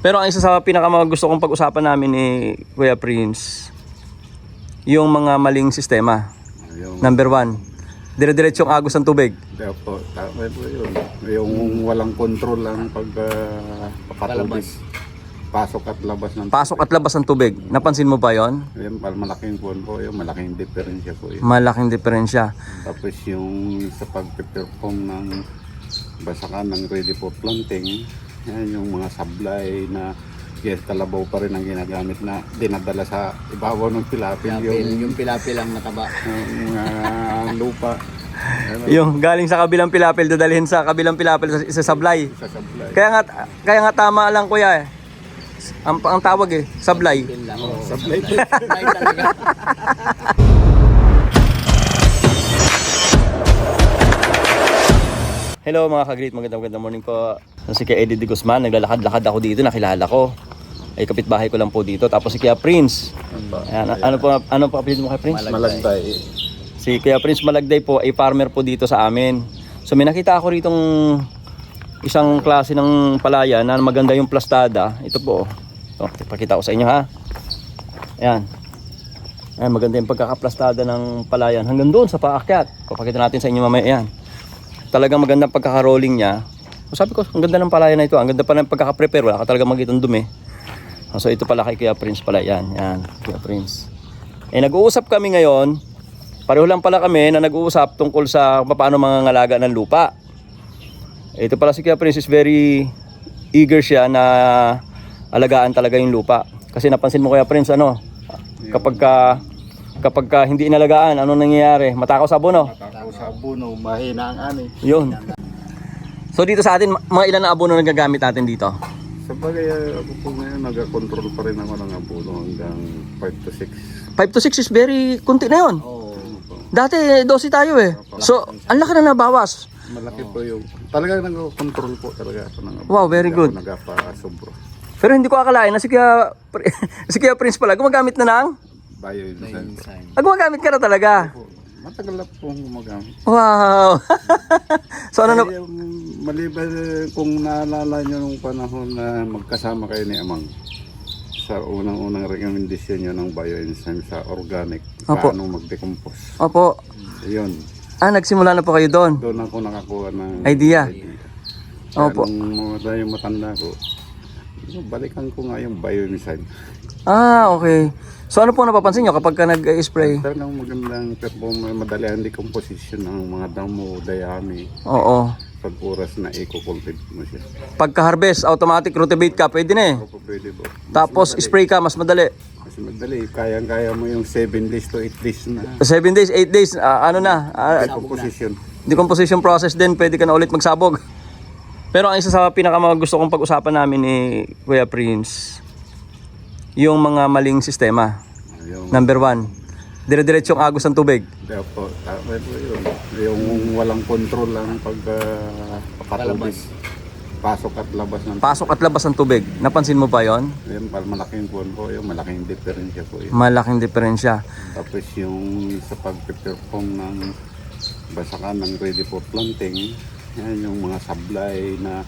Pero ang isa sa pinakagusto kong pag-usapan namin ni Kuya Prince, yung mga maling sistema. Number 1, dire-diretsyong agos ng tubig. Kaya po, tama po yun. Yung walang control lang pag pakatubig. Pasok at labas ng tubig. Napansin mo ba yon? Yan, malaking po yun, malaking diferensya po yun. Malaking diferensya. Tapos yung sa pag-perform ng basakan ng ready for planting, yan yung mga sablay na yes, kalabaw pa rin ang ginagamit na dinadala sa ibabaw ng pilapil. Yung pilapil ang mataba. Mga lupa. Yung galing sa kabilang pilapil, dadalhin sa kabilang pilapil sa sablay. Sa sablay. Kaya nga tama lang kuya eh. Ang tawag eh, sablay. Sablay. Sablay talaga. Hello mga ka-great, magandang morning po. Si Kuya Eddie de Guzman, naglalakad-lakad ako dito, nakilala ko. Ay kapitbahay ko lang po dito. Tapos si Kuya Prince. Ayan, ano po apelyido mo kay Prince? Malagday. Si Kuya Prince Malagday po ay farmer po dito sa amin. So may nakita ako ritong isang klase ng palaya na maganda yung plastada. Ito po. Ito, ipakita ko sa inyo ha. Ayan. Ayan, maganda yung pagkakaplastada ng palayan. Hanggang doon sa paakyat. Papakita natin sa inyo mamaya. Ayan. Talagang maganda ang pagkaka-rolling niya. Sabi ko, ang ganda ng palaya na ito. Ang ganda pa ng pagkaka-prepare. Wala ka talaga makitang dumi. So ito pala kay Kuya Prince pala. Yan, yan. Kuya Prince. Nag-uusap kami ngayon. Pareho lang pala kami na nag-uusap tungkol sa paano mga ngalaga ng lupa. Ito pala si Kuya Prince is very eager siya na alagaan talaga yung lupa. Kasi napansin mo Kuya Prince, kapag hindi inalagaan, ano nangyayari? Matakaw sa abono. Matakaw sa abono, mahina ang ani. Yun. So dito sa atin, mga ilan na abono nagagamit natin dito? Sa bagay, ako po ngayon, nag-control pa rin ako ng abono hanggang 5 to 6. 5 to 6 is very kunti na yun. Oo. Dati 12 tayo eh. So, ang laki na nabawas. Malaki po yung, talagang nag-control po talaga ako ng abono. Wow, very good. Hindi ako nagpa-sobro. Pero hindi ko akalain na si Kuya Prince pala gumagamit na ng Bio-enzyme. gumagamit ka na talaga. Matagal na po gumagamit. Wow. So ano na Yung maliban kung naalala nyo nung panahon na magkasama kayo ni Amang sa unang-unang recommendation nyo ng bioenzyme sa organic, Opo. paano mag-decompose. Opo. Yun, Nagsimula na po kayo doon. doon ako nakakuha ng Idea. Kaya Opo. nung yung matanda ko, balikan ko nga yung bioenzyme. Okay. So ano po napapansin nyo kapag ka nag-spray? Talagang magandang performance, madali ang decomposition ng mga damo, dayami, Oo. pag oras na eco-cultivate mo siya. Pagka-harvest, automatic rotivate ka, pwede na eh. Opo, pwede po. Tapos spray ka, mas madali. Mas madali, kayang-kaya mo yung 7 days to 8 days na 7 days, 8 days, decomposition. decomposition process din, pwede ka na ulit magsabog. Pero ang isa sa pinakagusto kong pag-usapan namin ni Kuya Prince, yung mga maling sistema. Yung, Number 1, dire-diretsyong agos ng tubig. kaya po, tama po yun. Yung walang control lang pag pakatubig. Pasok at labas ng Tubig. Napansin mo ba yon? Yan, malaking po yun, malaking diferensya po yun. Malaking diferensya. Tapos yung sa pag-perform ng basakan ng ready for planting, yan yung mga sablay na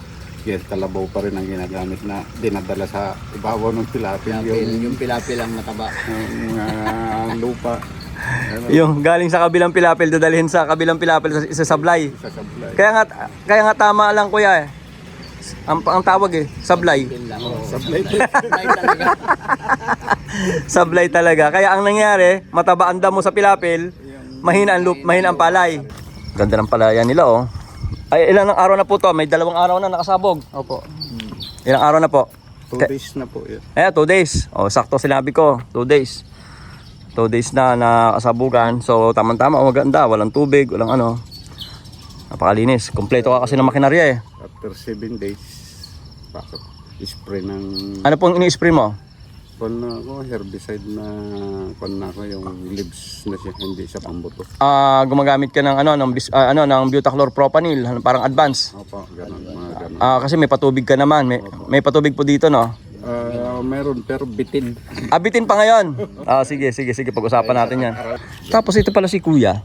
yes, kalabaw pa rin ang ginagamit na dinadala sa ibabaw ng pilapil. Yung pilapil ang mataba. Mga lupa. Yung galing sa kabilang pilapil, dadalhin sa kabilang pilapil sa sablay. Sa sablay. Kaya nga tama lang kuya eh. Ang tawag eh, sablay. Sablay. Sablay talaga. Sablay talaga. Kaya ang nangyari, mataba ang damo sa pilapil, mahina ang palay. Ganda ng palaya nila oh. Ay, ilang araw na po to? May 2 araw na nakasabog. Opo. Ilang araw na po? 2 days na po yun. 2 days. Sakto sinabi ko, 2 days. 2 days na nakasabugan. So, tamang-tama, maganda. Walang tubig, walang ano. Napakalinis. Kompleto ka kasi ng makinarya eh. After 7 days, bakit? Spray ng Ano pong ini-spray mo? herbicide na yung leaves na siya, hindi siya pambuto. Gumagamit ka ng ng butachlorpropanil, parang advance. Opo, ganun, mga ganun. Kasi may patubig ka naman. May patubig po dito, no? Meron pero bitin. Bitin pa ngayon. Sige, pag-usapan natin yan. Tapos ito pala si Kuya.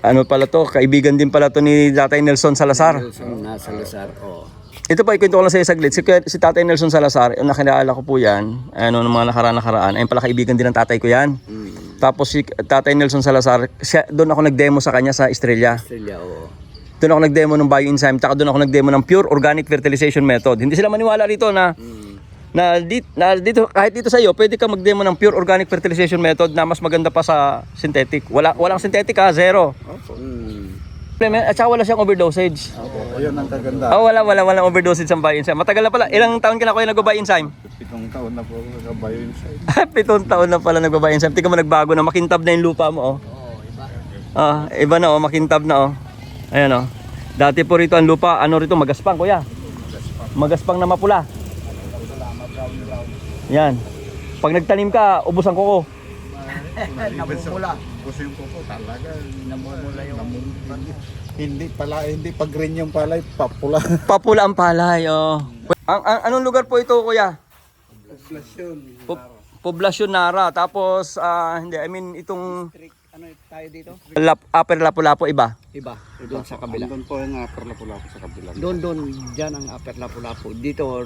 Ano pala to, kaibigan din pala to ni Tatay Nelson Salazar. Nelson na Salazar. Oo. Ito pa, ikwento ko lang sa iyo saglit. Si Tatay Nelson Salazar, yung nakilala ko po yan, ano, ng mga nakaraan, ayun pala kaibigan din ng tatay ko yan. Tapos si Tatay Nelson Salazar, doon ako nag-demo sa kanya sa Estrella. Australia, oo. Doon ako nag-demo ng bioenzyme, taka doon ako nag-demo ng pure organic fertilization method. Hindi sila maniwala rito na dito, kahit dito sa iyo, pwede ka mag-demo ng pure organic fertilization method na mas maganda pa sa synthetic. Walang synthetic ha, zero. At saka wala siyang overdosage. Ayun ang kaganda. Walang overdosage ang bioenzyme. Matagal na pala. Ilang taon ka na kuya nag-bioenzyme? 7 taon na po ako nag-bioenzyme. 7 taon na pala nag-bioenzyme. Tingnan mo nagbago na, makintab na yung lupa mo oh. Oo, iba. Iba na oh, makintab na oh. Ayan oh. Dati po rito ang lupa, ano rito, magaspang kuya. Magaspang na mapula. Yan. Pag nagtanim ka, ubos ang kuko. Namumula. Kasi yung kuko talaga. Namumula yung... Hindi pa green yung palay, papula. Papula ang palay oh. Anong lugar po ito kuya? Population. Poblasyon Nara. Tapos, itong Ano tayo dito? Upper Lapu-Lapu iba. Iba. Doon sa kabila. Doon po yung upper lapu-lapu sa kabila. Doon, dyan ang upper lapu-lapu. Dito,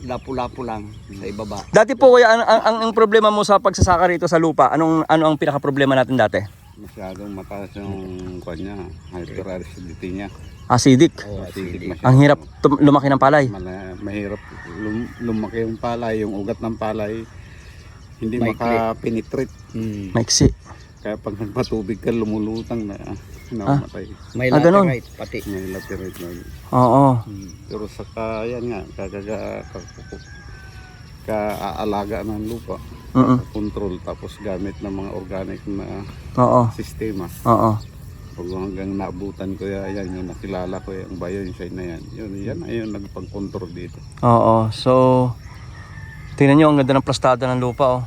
lapu-lapu lang sa ibaba. Dati po kuya, ang problema mo sa pagsasaka rito sa lupa, ano ang pinaka-problema natin dati? Masyadong mataas yung kanya, hyperacidity niya. Acidic. Acidic masyado. Ang hirap lumaki ng palay. Mahirap lumaki yung palay, yung ugat ng palay. Hindi Maikli. makapenetrate. Maiksi. Kaya pag nagpatubig ka, lumulutang na namatay. May ganun. laterite pati. May laterite na. Oo. Pero sa yan nga, kaalaga ng lupa, control, tapos gamit ng mga organic na Oo. sistema. Oo. Pag hanggang naabutan ko yan, yung nakilala ko yung bioenzyme na yan. Yan ayun nagpang-control dito. Oo. So, tingnan nyo, ang ganda ng plastada ng lupa oh.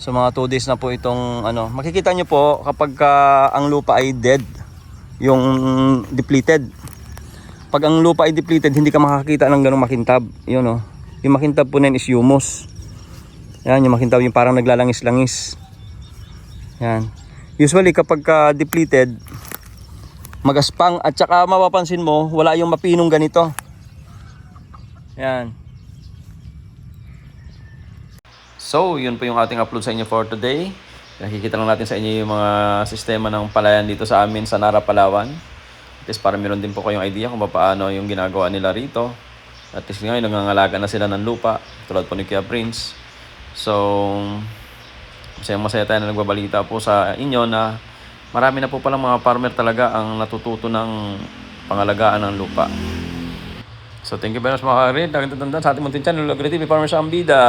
So mga 2 days na po itong makikita nyo po kapag ang lupa ay dead, yung depleted. Pag ang lupa ay depleted, hindi ka makakita ng ganong makintab. Yun oh. Yung makintab po na yun is humus. Yan, yung makintab yung parang naglalangis-langis. Yan. Usually kapag depleted, magaspang at saka mapapansin mo, wala yung mapinong ganito. Yan. So, yun po yung ating upload sa inyo for today. Nakikita lang natin sa inyo yung mga sistema ng palayan dito sa amin sa Nara, Palawan. At least para meron din po kayong idea kung paano yung ginagawa nila rito. At least ngayon, nangangalaga na sila ng lupa. Tulad po ni Kuya Prince. So, masaya tayo na nagbabalita po sa inyo na marami na po palang mga farmer talaga ang natututo ng pangalagaan ng lupa. So, thank you very much mga karid. Nagtatandaan sa ating muntin channel, Agri TV Farmers ang Bida.